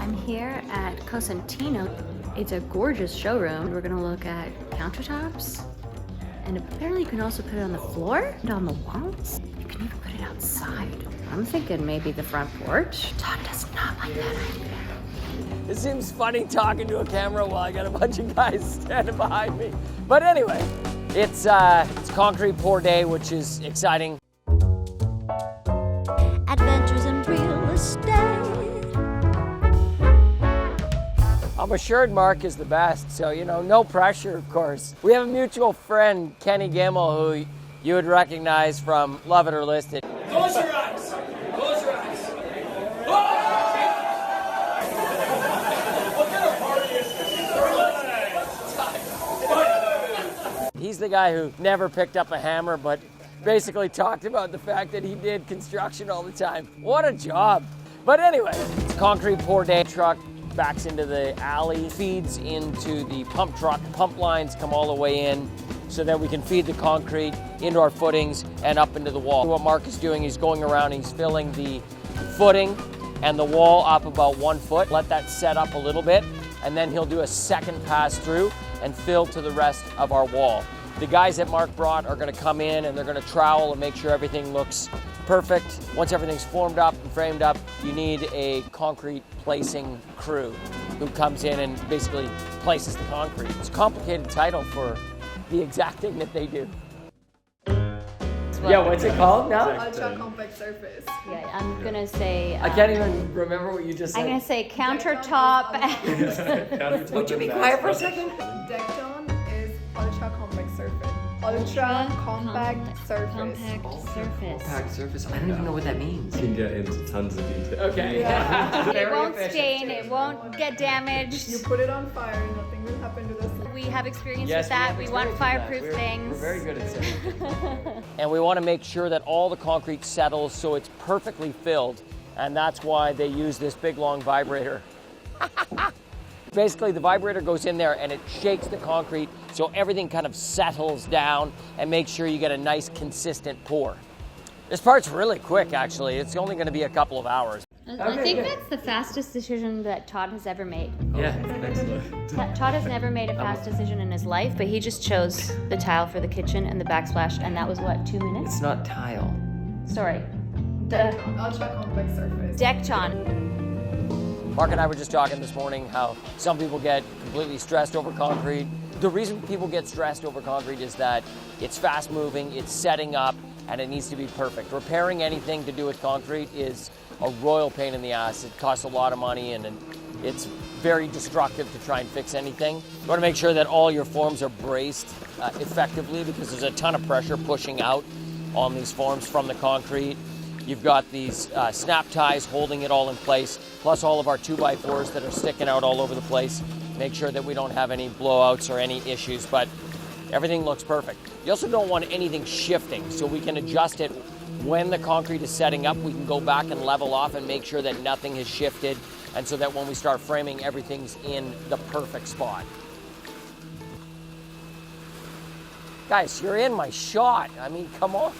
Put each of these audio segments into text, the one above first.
I'm here at Cosentino. It's a gorgeous showroom. We're gonna look at countertops, and apparently you can also put it on the floor and on the walls. You can even put it outside. I'm thinking maybe the front porch. Todd does not like that idea. It seems funny talking to a camera while I got a bunch of guys standing behind me. But anyway, it's concrete pour day, which is exciting. Adventures in real estate. I'm assured Mark is the best, so no pressure, of course. We have a mutual friend, Kenny Gimmel, who you would recognize from Love It or List It. Close your eyes. Close your eyes. What kind of party is this? He's the guy who never picked up a hammer, but basically talked about the fact that he did construction all the time. What a job. But anyway, it's concrete pour day. Truck backs into the alley, feeds into the pump truck. Pump lines come all the way in so that we can feed the concrete into our footings and up into the wall. What Mark is doing, he's going around, he's filling the footing and the wall up about 1 foot. Let that set up a little bit, and then he'll do a second pass through and fill to the rest of our wall. The guys that Mark brought are gonna come in and they're gonna trowel and make sure everything looks perfect. Once everything's formed up and framed up, you need a concrete placing crew who comes in and basically places the concrete. It's a complicated title for the exact thing that they do. Yeah, what's it called now? Ultra compact surface. Yeah, I'm gonna say. I can't even remember what you just said. I'm gonna say countertop. Would you be quiet for a second? Decton is ultra compact surface. Ultra compact surface. Compact surface. Compact surface. I don't even know what that means. You can get into tons of detail. Okay. It won't stain, it won't get damaged. You put it on fire, nothing will happen to the surface. We have experience Yes, with that. we We have want experience fireproof with that. things. We're very good at saying. And we want to make sure that all the concrete settles so it's perfectly filled, and that's why they use this big long vibrator. Basically, the vibrator goes in there and it shakes the concrete so everything kind of settles down and makes sure you get a nice consistent pour. This part's really quick, actually. It's only going to be a couple of hours. I think that's the fastest decision that Todd has ever made. Yeah. Excellent. Todd has never made a fast decision in his life, but he just chose the tile for the kitchen and the backsplash, and that was what, 2 minutes? It's not tile. Sorry. Ultra compact surface. Decton. Mark and I were just talking this morning how some people get completely stressed over concrete. The reason people get stressed over concrete is that it's fast moving, it's setting up, and it needs to be perfect. Repairing anything to do with concrete is a royal pain in the ass. It costs a lot of money and it's very destructive to try and fix anything. You want to make sure that all your forms are braced effectively because there's a ton of pressure pushing out on these forms from the concrete. You've got these snap ties holding it all in place, plus all of our 2x4s that are sticking out all over the place. Make sure that we don't have any blowouts or any issues, but everything looks perfect. You also don't want anything shifting, so we can adjust it when the concrete is setting up. We can go back and level off and make sure that nothing has shifted, and so that when we start framing, everything's in the perfect spot. Guys, you're in my shot. I mean, come on.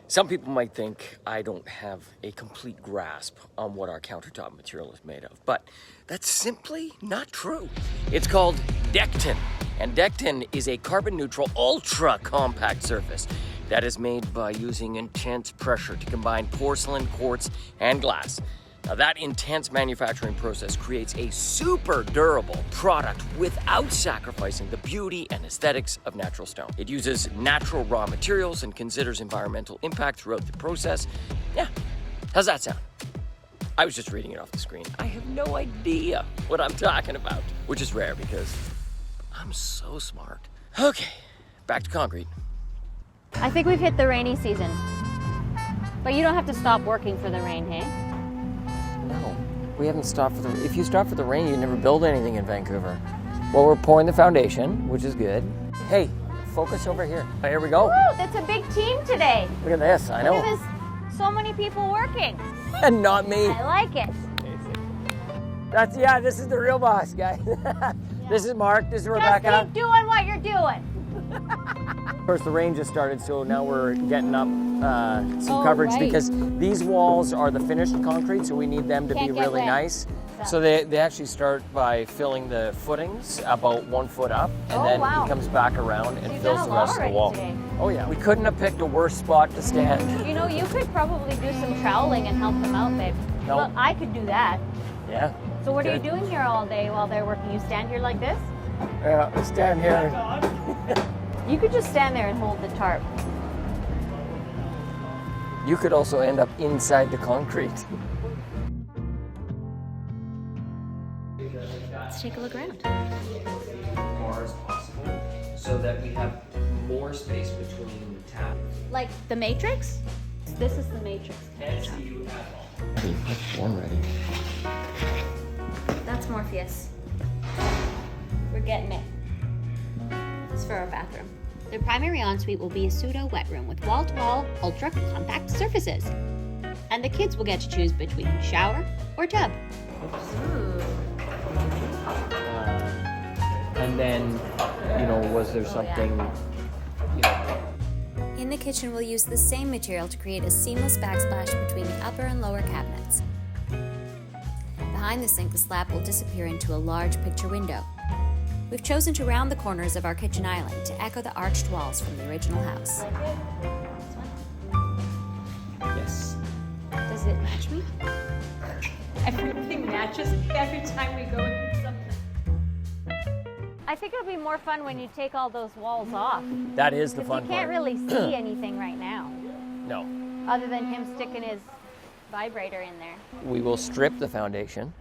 Some people might think I don't have a complete grasp on what our countertop material is made of, but that's simply not true. It's called decton, and decton is a carbon-neutral, ultra-compact surface that is made by using intense pressure to combine porcelain, quartz, and glass. Now, that intense manufacturing process creates a super durable product without sacrificing the beauty and aesthetics of natural stone. It uses natural raw materials and considers environmental impact throughout the process. Yeah, how's that sound? I was just reading it off the screen. I have no idea what I'm talking about, which is rare because I'm so smart. Okay, back to concrete. I think we've hit the rainy season. But you don't have to stop working for the rain, hey? No, we haven't stopped for the... If you stop for the rain, you never build anything in Vancouver. Well, we're pouring the foundation, which is good. Hey, focus over here. Here we go. Woo, that's a big team today. Look at this, I know. Look at this, so many people working. And not me. I like it. This is the real boss, guy. This is Mark, this is Rebecca. Just keep doing what you're doing. Of course, the rain just started, so now we're getting up some coverage because these walls are the finished concrete, so we need them to be Can't get really wet. nice. So they actually start by filling the footings about 1 foot up, and then he comes back around and You've fills done the a lot rest of the already wall. today. Oh yeah, we couldn't have picked a worse spot to stand. You know, you could probably do some troweling and help them out, babe. No. Well, I could do that. Yeah. So what are you Good. doing here all day while they're working? You stand here like this? Yeah, I stand here. You could just stand there and hold the tarp. You could also end up inside the concrete. Let's take a look around. Far as possible, so that we have more space between the tap. Like the Matrix? This is the Matrix. Can't see you at all. One ready. That's Morpheus. We're getting it. It's for our bathroom. The primary ensuite will be a pseudo wet room with wall-to-wall, ultra-compact surfaces. And the kids will get to choose between shower or tub. And then, was there something, In the kitchen, we'll use the same material to create a seamless backsplash between the upper and lower cabinets. Behind the sink, the slab will disappear into a large picture window. We've chosen to round the corners of our kitchen island to echo the arched walls from the original house. Yes. Does it match me? Everything matches every time we go in something. I think it'll be more fun when you take all those walls off. That is the Because fun you can't part. really see anything right now, No. other than him sticking his vibrator in there. We will strip the foundation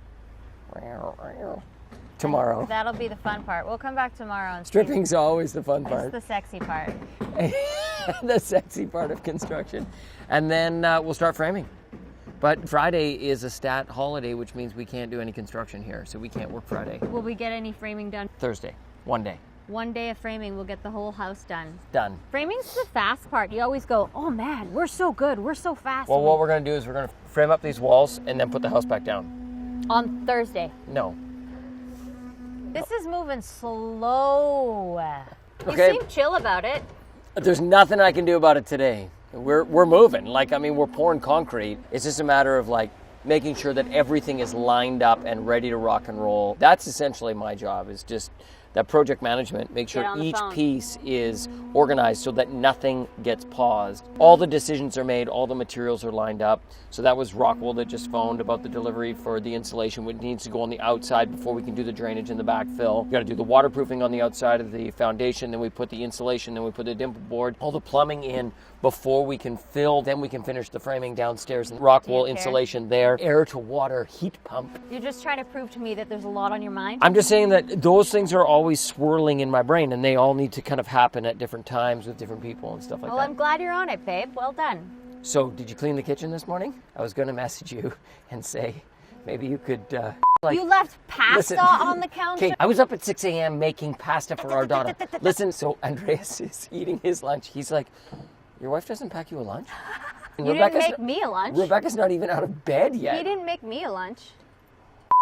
tomorrow. That'll be the fun part. We'll come back tomorrow and see. Stripping's always the fun It's part. the sexy part. The sexy part of construction. And then we'll start framing. But Friday is a stat holiday, which means we can't do any construction here, so we can't work Friday. Will we get any framing done? Thursday, one day, One day of framing, we'll get the whole house done. done. Framing's the fast part. You always go, oh man, we're so good, we're so fast. Well, what we're gonna do is we're gonna frame up these walls and then put the house back down. On Thursday. No. This is moving slow. Okay. You seem chill about it. There's nothing I can do about it today. We're moving. We're pouring concrete. It's just a matter of making sure that everything is lined up and ready to rock and roll. That's essentially my job, is just that project management. Make sure Get on the each phone. piece is organized so that nothing gets paused. All the decisions are made, all the materials are lined up. So that was Rockwell that just phoned about the delivery for the insulation, which needs to go on the outside before we can do the drainage in the backfill. We got to do the waterproofing on the outside of the foundation, then we put the insulation, then we put the dimple board, all the plumbing in before we can fill, then we can finish the framing downstairs and Rockwell care? insulation there. Air to water heat pump. You're just trying to prove to me that there's a lot on your mind. I'm just saying that those things are always swirling in my brain, and they all need to kind of happen at different times with different people and stuff like Well, that. I'm glad you're on it, babe. Well done. So, did you clean the kitchen this morning? I was going to message you and say maybe you could. You left pasta Listen. on the counter? Okay, I was up at 6 a.m. making pasta for our daughter. Listen, so Andreas is eating his lunch. He's like, "Your wife doesn't pack you a lunch?" And You didn't make me a lunch. Rebecca's not even out of bed yet. He didn't make me a lunch.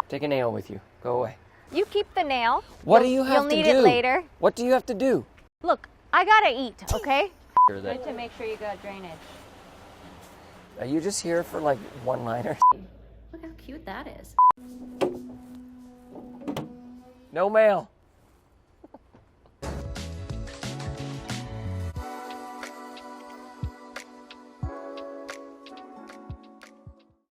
Take a nail with you. Go away. You keep the nail. What do you have You'll to need do? it later. What do you have to do? Look, I gotta eat, okay? That- Good to make sure you got drainage. Are you just here for one-liners? Look how cute that is. No mail.